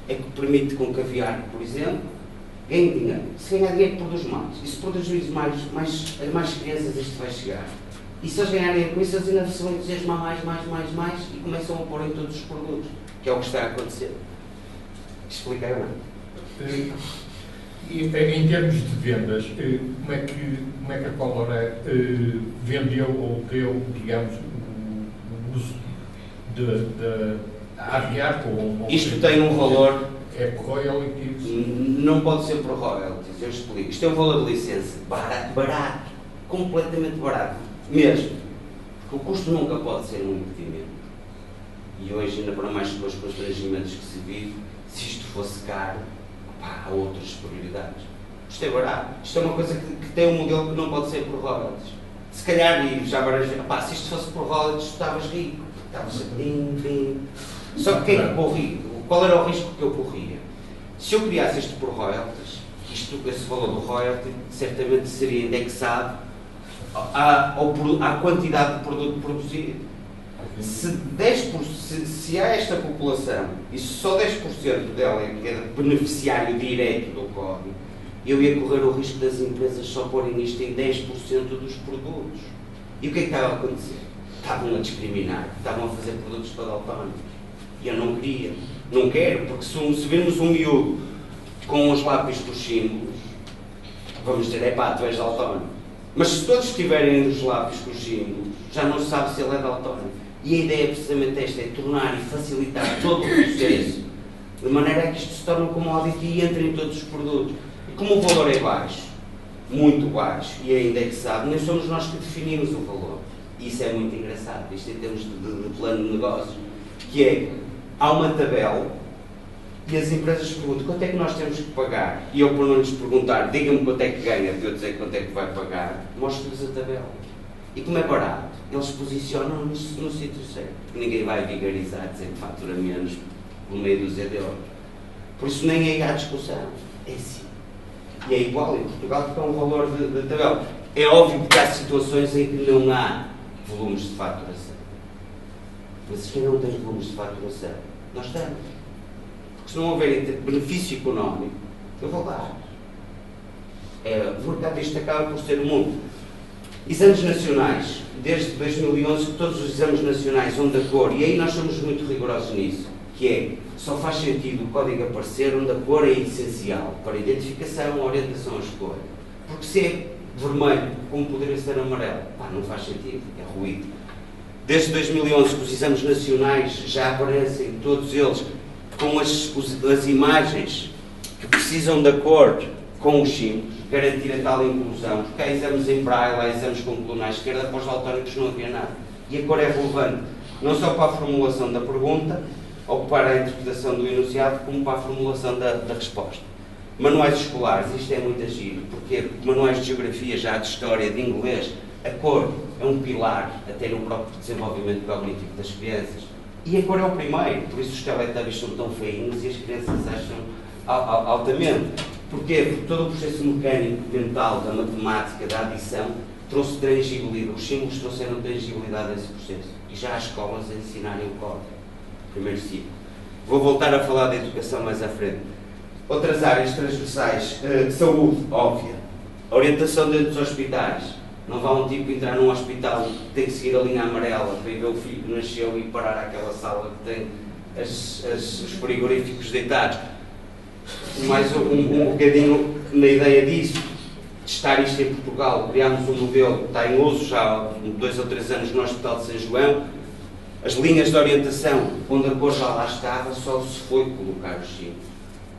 é que permite com que a Aviar, por exemplo, ganhe dinheiro. Se ganhar dinheiro, produz mais. E se produzir mais crianças, isto vai chegar. E se eles ganharem com isso, eles ainda se vão entusiasmar mais, e começam a pôr em todos os produtos, que é o que está a acontecer. Expliquei bem. E em termos de vendas, como é que a Coloré vendeu ou deu, digamos, o uso de Aviar? Isto tem um valor. É por royalties? Não pode ser por royalties, eu explico. Isto é um valor de licença barato, completamente barato, mesmo. Porque o custo nunca pode ser um impedimento. E hoje, ainda para mais com os constrangimentos que se vive, se isto fosse caro, há outras prioridades. Isto é barato. Isto é uma coisa que tem um modelo que não pode ser por royalties. Se calhar, e já várias vezes, se isto fosse por royalties, tu estavas rico. Estavas assim, Só que quem é que corria? Qual era o risco que eu corria? Se eu criasse isto por royalties, esse valor do royalty certamente seria indexado à quantidade de produto produzido. Se há esta população e se só 10% dela é beneficiário direto do código, eu ia correr o risco das empresas só porem isto em 10% dos produtos. E o que é que estava a acontecer? Estavam a discriminar, estavam a fazer produtos para autónomos. E eu não queria. Não quero, porque se virmos um miúdo com os lápis com os símbolos, vamos dizer: tu és autónomo. Mas se todos tiverem os lápis com os símbolos, já não se sabe se ele é de autónomo. E a ideia é precisamente esta: é tornar e facilitar todo o processo, de maneira a que isto se torne um commodity e entre em todos os produtos. E como o valor é baixo, muito baixo, e é indexado, nem somos nós que definimos o valor. E isso é muito engraçado, isto em termos de plano de negócio, que é: há uma tabela e as empresas perguntam quanto é que nós temos que pagar, e eu, por não lhes perguntar, diga-me quanto é que ganha, para eu dizer quanto é que vai pagar, mostro-lhes a tabela. E como é barato, eles posicionam-nos no sítio certo, porque ninguém vai vigarizar, dizer que fatura menos por meio dúzia de euros. Por isso nem aí há discussão, é assim. E é igual em Portugal, porque é um valor de tabela. É óbvio que há situações em que não há volumes de faturação. Mas quem não tem volumes de faturação, nós estamos. Porque se não houver benefício económico, eu vou lá. O mercado disto acaba por ser o mundo. Exames nacionais. Desde 2011 que todos os exames nacionais são de cor, e aí nós somos muito rigorosos nisso, que é, só faz sentido o código aparecer onde a cor é essencial para a identificação, a orientação, a escolha. Porque se é vermelho, como poderia ser amarelo, não faz sentido, é ruído. Desde 2011 que os exames nacionais já aparecem, todos eles, com as imagens que precisam de acordo com os símbolos, garantir a tal inclusão, porque há exames em braille, há exames com coluna à esquerda, para os daltónicos não havia nada. E a cor é relevante, não só para a formulação da pergunta, ou para a interpretação do enunciado, como para a formulação da resposta. Manuais escolares, isto é muito agir, porque manuais de geografia, já de história, de inglês, a cor é um pilar até no próprio desenvolvimento cognitivo das crianças. E a cor é o primeiro, por isso os teletubbies são tão feinhos e as crianças acham altamente. Porquê? Porque todo o processo mecânico, mental, da matemática, da adição, trouxe tangibilidade, os símbolos trouxeram tangibilidade a esse processo. E já há escolas a ensinarem o código. Primeiro ciclo. Vou voltar a falar da educação mais à frente. Outras áreas transversais, saúde, óbvia. Orientação dentro dos hospitais. Não vá um tipo entrar num hospital, tem que seguir a linha amarela para ir ver o filho que nasceu e parar àquela sala que tem os frigoríficos deitados. Mais um bocadinho na ideia disso, testar isto em Portugal. Criámos um modelo que está em uso já há 2 ou 3 anos no Hospital de São João. As linhas de orientação, onde a cor já lá estava, só se foi colocar o símbolo.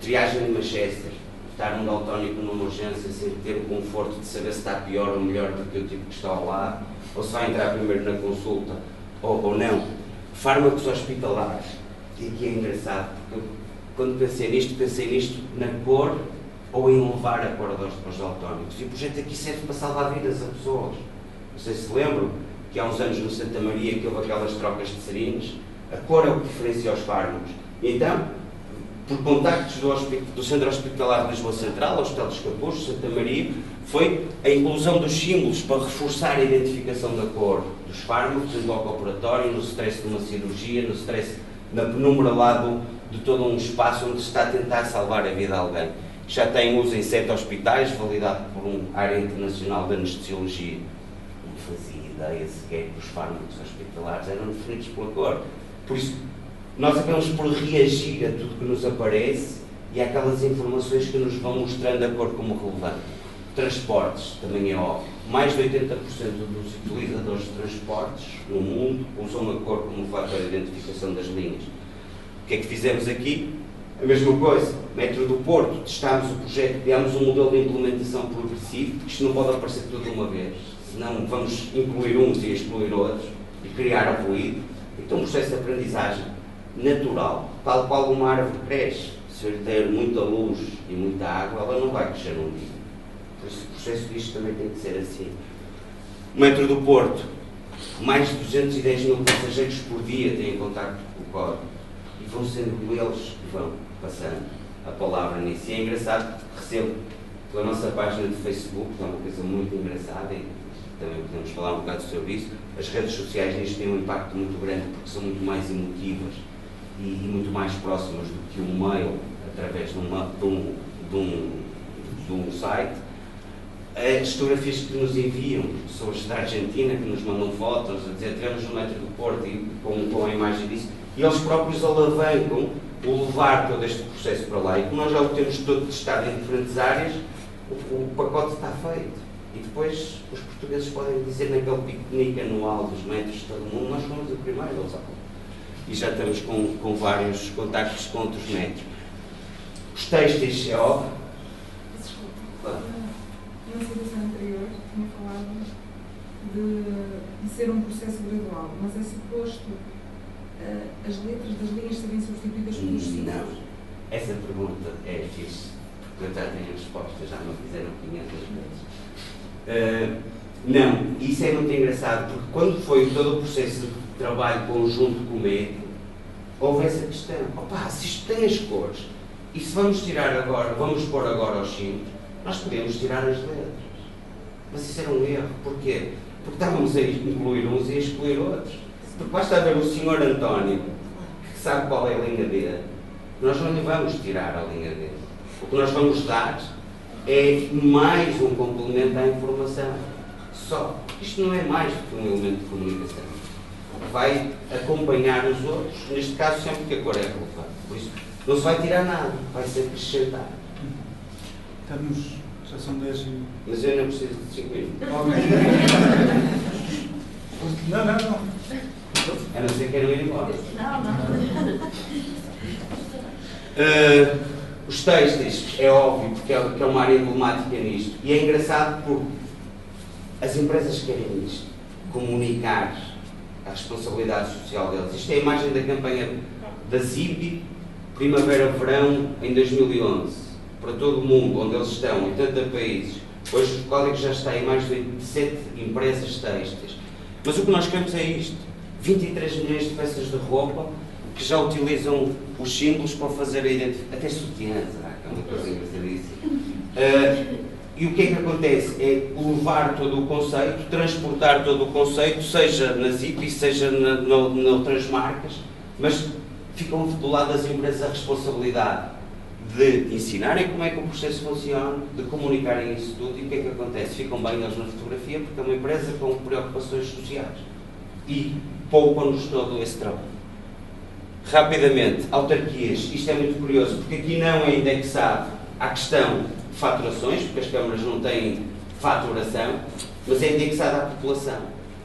Triagem de Manchester, estar um daltónico numa urgência sem ter o conforto de saber se está pior ou melhor do que o tipo que está ao lado, ou se vai entrar primeiro na consulta ou não. Fármacos hospitalares, e aqui é engraçado, porque quando pensei nisto na cor ou em levar a cor aos daltónicos. E o projeto aqui serve para salvar vidas a pessoas. Não sei se lembram que há uns anos no Santa Maria que houve aquelas trocas de seringas. A cor é o que diferencia os fármacos. E então, por contactos do Centro Hospitalar de Lisboa Central, ao Hospital dos Capuchos, Santa Maria, foi a inclusão dos símbolos para reforçar a identificação da cor dos fármacos, no bloco operatório, no stress de uma cirurgia, no stress na penumbra lá de todo um espaço onde se está a tentar salvar a vida de alguém. Já tem uso em 7 hospitais, validado por uma área internacional de anestesiologia. Não fazia ideia sequer que os fármacos hospitalares eram definidos pela cor. Por isso, nós acabamos por reagir a tudo que nos aparece e àquelas informações que nos vão mostrando a cor como relevante. Transportes, também é óbvio. Mais de 80% dos utilizadores de transportes no mundo usam a cor como fator de identificação das linhas. O que é que fizemos aqui? A mesma coisa. Metro do Porto, testámos o projeto, criámos um modelo de implementação progressivo, porque isto não pode aparecer tudo de uma vez. Senão vamos incluir uns e excluir outros e criar ruído. Então um processo de aprendizagem natural, tal qual uma árvore cresce. Se eu lhe der muita luz e muita água, ela não vai crescer num dia. Por isso o processo disto também tem que ser assim. O Metro do Porto, mais de 210 mil passageiros por dia têm contacto com o código. E vão sendo eles que vão passando a palavra nisso. E é engraçado, recebo pela nossa página de Facebook, que é uma coisa muito engraçada, e também podemos falar um bocado sobre isso. As redes sociais nisto têm um impacto muito grande, porque são muito mais emotivas e muito mais próximas do que um mail, através de um site. As fotografias que nos enviam, pessoas da Argentina que nos mandam fotos, a dizer, tivemos no Metro do Porto e com a imagem disso, e eles próprios alavancam o levar todo este processo para lá. E como nós já o temos todo testado em diferentes áreas, o pacote está feito. E depois os portugueses podem dizer naquele piquenique anual dos metros de todo o mundo, nós fomos o primeiro a usá-lo. E já estamos com vários contactos com outros metros. Os têxteis, é óbvio. Desculpa. Claro. Na situação anterior, tinha falado de ser um processo gradual, mas é suposto as letras das linhas serem substituídas por símbolos? Não. Essa pergunta é fixe, porque eu já tenho a resposta, já me fizeram 500 vezes. Não, isso é muito engraçado, porque quando foi todo o processo de trabalho conjunto com o médico, houve essa questão. Opa, se isto tem as cores, e se vamos tirar agora, vamos pôr agora os símbolos, nós podemos tirar as letras. Mas isso era um erro. Porquê? Porque estávamos a incluir uns e a excluir outros. Porque basta ver o senhor António, que sabe qual é a linha D, nós não lhe vamos tirar a linha D. O que nós vamos dar é mais um complemento à informação. Só. Isto não é mais do que um elemento de comunicação. Vai acompanhar os outros, neste caso sempre que a cor é relevante. Por isso, não se vai tirar nada, vai ser acrescentar. Estamos, já são 10 e... Mas eu ainda preciso de 5 minutos. Não. A não ser que queiram ir embora. Não. Os têxteis, é óbvio, porque é uma área emblemática nisto. E é engraçado porque as empresas querem isto. Comunicar a responsabilidade social deles. Isto é a imagem da campanha da CIPI, Primavera-Verão, em 2011. Para todo o mundo, onde eles estão, em 80 países. Hoje o código já está em mais de 7 empresas têxteis. Mas o que nós queremos é isto. 23 milhões de peças de roupa que já utilizam os símbolos para fazer a identificação. Até sutiãs, que é uma coisa engraçadíssima. E o que é que acontece? É levar todo o conceito, transportar todo o conceito, seja na ZIP, seja noutras marcas, mas ficam do lado das empresas a responsabilidade de ensinarem como é que o processo funciona, de comunicarem isso tudo. E o que é que acontece? Ficam bem eles na fotografia porque é uma empresa com preocupações sociais e poupam-nos todo esse trabalho. Rapidamente, autarquias. Isto é muito curioso porque aqui não é indexado à questão de faturações, porque as câmaras não têm faturação, mas é indexado à população.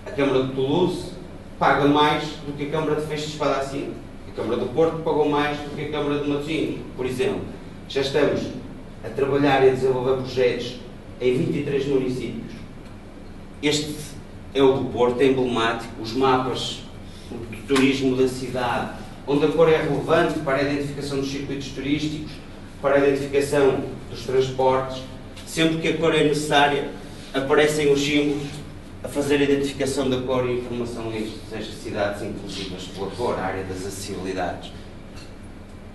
A Câmara de Toulouse paga mais do que a Câmara de Fecho de Espadacim. A Câmara do Porto pagou mais do que a Câmara de Matosinhos, por exemplo. Já estamos a trabalhar e a desenvolver projetos em 23 municípios. Este é o do Porto, é emblemático. Os mapas de turismo da cidade, onde a cor é relevante para a identificação dos circuitos turísticos, para a identificação dos transportes. Sempre que a cor é necessária, aparecem os símbolos a fazer a identificação da cor e informação nestas cidades inclusivas pela cor, a área das acessibilidades.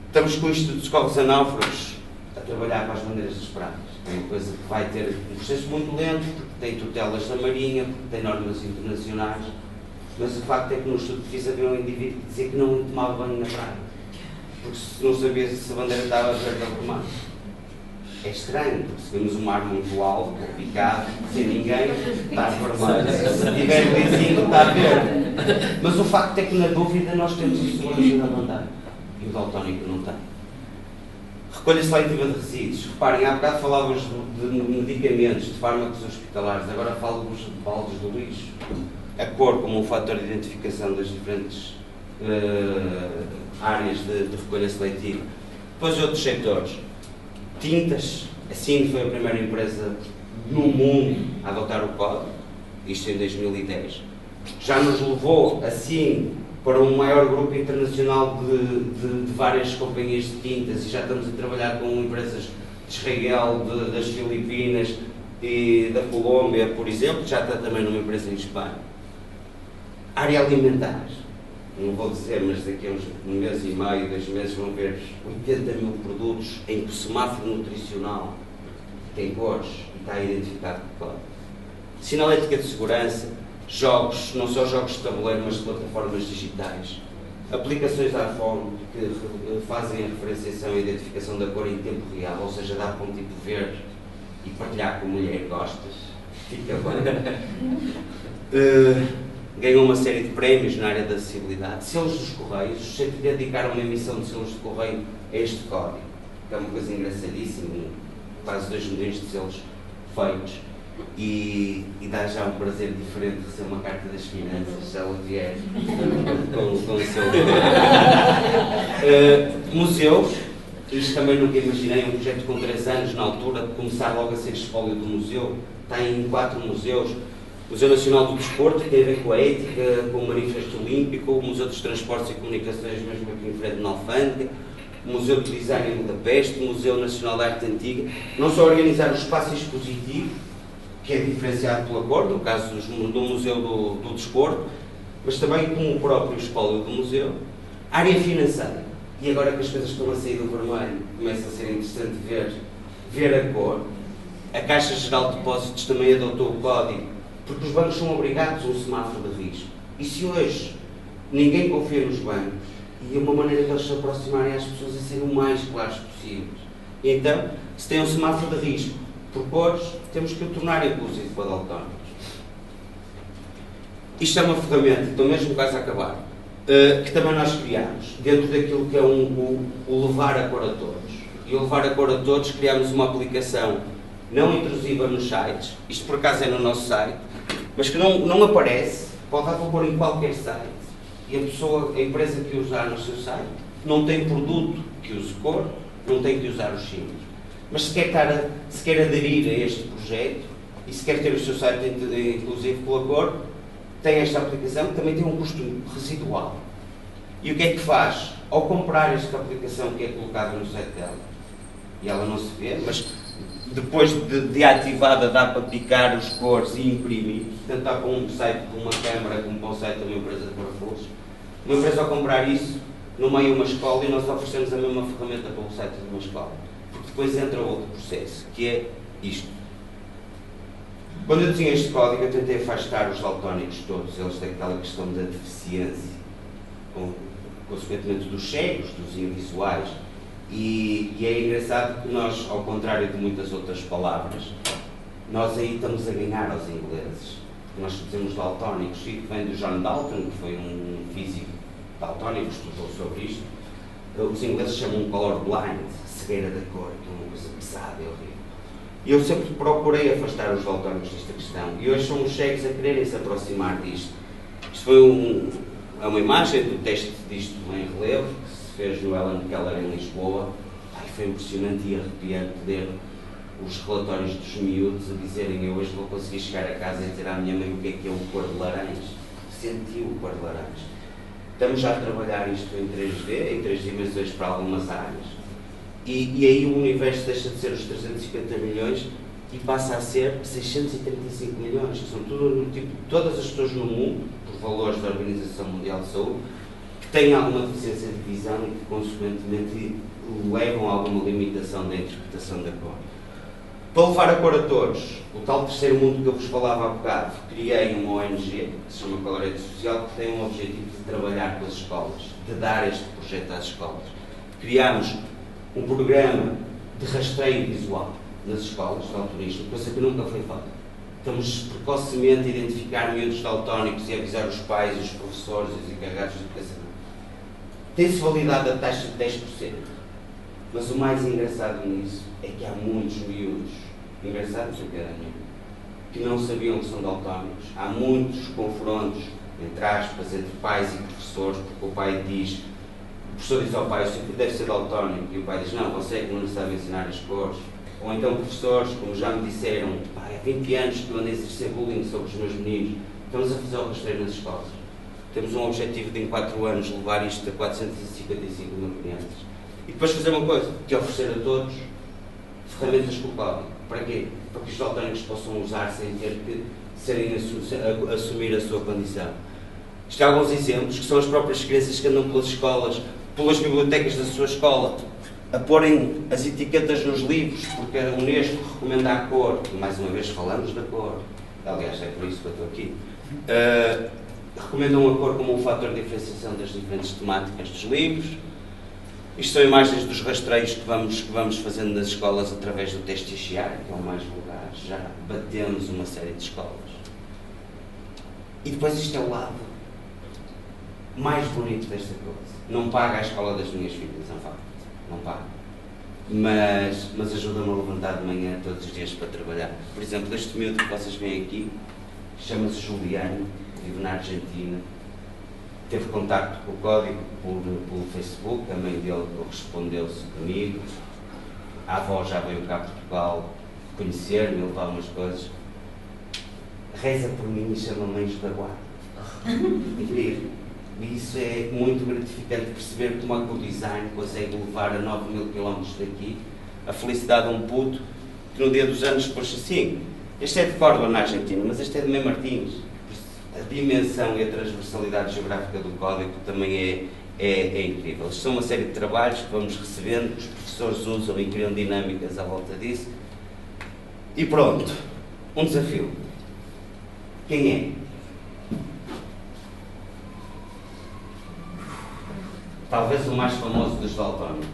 Estamos com o Instituto de Socorros a Náufragos a trabalhar para as bandeiras das praias. É uma coisa que vai ter um processo muito lento, porque tem tutelas da Marinha, porque tem normas internacionais, mas o facto é que no estudo de pesquisa havia um indivíduo que dizia que não tomava banho na praia, porque se não sabia se a bandeira estava verde ou vermelha. É estranho, porque se vemos um mar muito alto, picado, sem ninguém, está vermelho. Se tiver lisinho, está verde. Mas o facto é que, na dúvida, nós temos a segurança da bandeira. E o daltónico não tem. Recolha seletiva de resíduos. Reparem, há bocado falávamos de medicamentos, de fármacos hospitalares, agora falo dos baldes do lixo. A cor como um fator de identificação das diferentes áreas de recolha seletiva. Depois outros setores. Tintas. A Cine foi a primeira empresa no mundo a adotar o código, isto em 2010. Já nos levou, assim, para um maior grupo internacional de várias companhias de tintas, e já estamos a trabalhar com empresas de Israel, das Filipinas e da Colômbia, por exemplo. Já está também numa empresa em Espanha. Área alimentar. Não vou dizer, mas daqui a um mês e meio, 2 meses, vão ver 80 mil produtos em semáforo nutricional, tem cores e está identificado com código. Sinalética de segurança, jogos, não só jogos de tabuleiro, mas de plataformas digitais, aplicações iPhone que fazem a referenciação e identificação da cor em tempo real, ou seja, dá para um tipo ver e partilhar com a mulher gostas, fica bem. Ganhou uma série de prémios na área da acessibilidade. Selos dos Correios, sempre dedicaram uma emissão de selos de correio a este código, que é uma coisa engraçadíssima, quase 2 milhões de selos feitos, e dá já um prazer diferente de receber uma carta das finanças, se ela vier com o seu. Museus, isto também nunca imaginei, um projeto com 3 anos na altura, de começar logo a ser espólio do museu, está em 4 museus. Museu Nacional do Desporto, que tem a ver com a ética, com o Manifesto Olímpico, o Museu dos Transportes e Comunicações, mesmo aqui em frente na Alfândega, o Museu de Design em Budapeste, o Museu Nacional de Arte Antiga. Não só organizar o espaço expositivo, que é diferenciado pela cor, no caso do Museu do Desporto, mas também com o próprio espólio do museu. Área financeira. E agora que as coisas estão a sair do vermelho, começa a ser interessante ver a cor. A Caixa Geral de Depósitos também adotou o código, porque os bancos são obrigados a um semáforo de risco. E se hoje ninguém confia nos bancos e uma maneira de eles se aproximarem às pessoas é serem o mais claros possíveis. E então, se tem um semáforo de risco por cores, temos que o tornar inclusivo para daltónicos. Isto é uma ferramenta, estou mesmo quase a acabar, que também nós criámos, dentro daquilo que é o levar a cor a todos. E o levar a cor a todos, criámos uma aplicação não intrusiva nos sites, isto por acaso é no nosso site, mas que não aparece, pode dar para pôr em qualquer site. E a empresa que usar no seu site, não tem produto que use cor, não tem que usar os símbolos. Mas se quer aderir a este projeto, e se quer ter o seu site inclusive pela cor, tem esta aplicação que também tem um custo residual. E o que é que faz? Ao comprar esta aplicação que é colocada no site dela, e ela não se vê, mas depois de ativada dá para picar os cores e imprimir, tanto dá para um site com uma câmara como para um site de uma empresa de parafusos. Uma empresa ao comprar isso, no meio de uma escola, e nós oferecemos a mesma ferramenta para o site de uma escola. Porque depois entra outro processo, que é isto. Quando eu desenhei este código, eu tentei afastar os daltónicos todos, eles daquela questão da deficiência, consequentemente dos cegos, dos invisuais. E é engraçado que nós, ao contrário de muitas outras palavras, nós aí estamos a ganhar aos ingleses. Nós dizemos daltónicos, e que vem do John Dalton, que foi um físico daltónico, que estudou sobre isto. Os ingleses chamam colorblind, cegueira da cor, que é uma coisa pesada e horrível. E eu sempre procurei afastar os daltónicos desta questão. E hoje são os cegos a quererem se aproximar disto. Isto foi é uma imagem do teste disto em relevo, que se fez no Ellen Keller em Lisboa. Foi impressionante e arrepiante ler os relatórios dos miúdos a dizerem: eu hoje vou conseguir chegar a casa e dizer à minha mãe o que é o cor de laranja. Sentiu o cor de laranja. Estamos já a trabalhar isto em 3D, em 3 dimensões para algumas áreas. E aí o universo deixa de ser os 350 milhões e passa a ser 635 milhões, que são todas as pessoas no mundo, por valores da Organização Mundial de Saúde, que têm alguma deficiência de visão e que, consequentemente, levam a alguma limitação da interpretação da cor. Para levar a cor a todos, o tal terceiro mundo que eu vos falava há bocado, criei uma ONG, que se chama Colorete Social, que tem um objetivo de trabalhar com as escolas, de dar este projeto às escolas. Criámos um programa de rastreio visual nas escolas, de daltonismo, coisa que nunca foi feita. Estamos precocemente a identificar miúdos daltónicos e avisar os pais, os professores e os encarregados de educação. Tem-se validado a taxa de 10%. Mas o mais engraçado nisso é que há muitos miúdos, engraçados em cada nenhum, que não sabiam que são daltónicos. Há muitos confrontos, entre aspas, entre pais e professores, porque o pai diz, o professor diz ao pai: o seu filho deve ser daltónico, e o pai diz: não, você é que não lhe sabe ensinar as cores. Ou então professores, como já me disseram, há 20 anos que eu ando a exercer bullying sobre os meus meninos, estamos a fazer o rastreio nas escolas. Temos um objetivo de, em 4 anos, levar isto a 455 mil crianças. E depois fazer uma coisa, que é oferecer a todos ferramentas com código. Para quê? Para que os daltónicos possam usar sem ter que assumir a sua condição. Isto há alguns exemplos, que são as próprias crianças que andam pelas escolas, pelas bibliotecas da sua escola, a porem as etiquetas nos livros, porque a Unesco recomenda a cor, e mais uma vez falamos da cor, aliás é por isso que eu estou aqui, recomendam a cor como um fator de diferenciação das diferentes temáticas dos livros. Isto são imagens dos rastreios que vamos fazendo nas escolas através do teste IXIAR, que é o mais vulgar. Já batemos uma série de escolas. E depois isto é o lado mais bonito desta coisa. Não paga a escola das minhas filhas, não paga. Não paga. Mas ajuda-me a levantar de manhã todos os dias para trabalhar. Por exemplo, este miúdo que vocês veem aqui, chama-se Juliano, vive na Argentina. Teve contacto com o código pelo Facebook, a mãe dele correspondeu-se comigo, a avó já veio cá a Portugal conhecer-me, levar umas coisas. Reza por mim e chama-me anjo da guarda. Incrível. E isso é muito gratificante, perceber como é que o design consegue levar a 9 mil km daqui a felicidade a um puto que no dia dos anos depois assim. Este é de Córdoba, na Argentina, mas este é de Mem Martins. A dimensão e a transversalidade geográfica do código também é incrível. Isto são uma série de trabalhos que vamos recebendo, que os professores usam e criam dinâmicas à volta disso. E pronto, um desafio. Quem é? talvez o mais famoso dos daltónicos.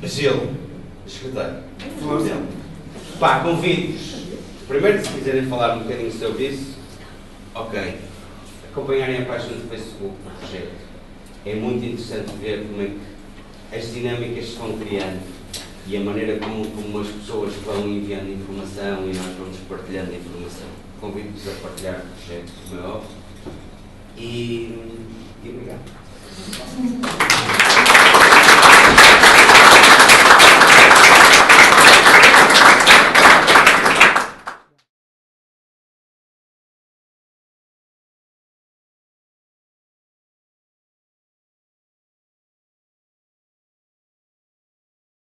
Gil, escutei. Pá, convido-vos. Primeiro, se quiserem falar um bocadinho sobre isso, ok. Acompanharem a página do Facebook do projeto. É muito interessante ver como é que as dinâmicas se vão criando e a maneira como as pessoas vão enviando informação e nós vamos partilhando a informação. Convido-vos a partilhar o projeto, como é óbvio. E obrigado.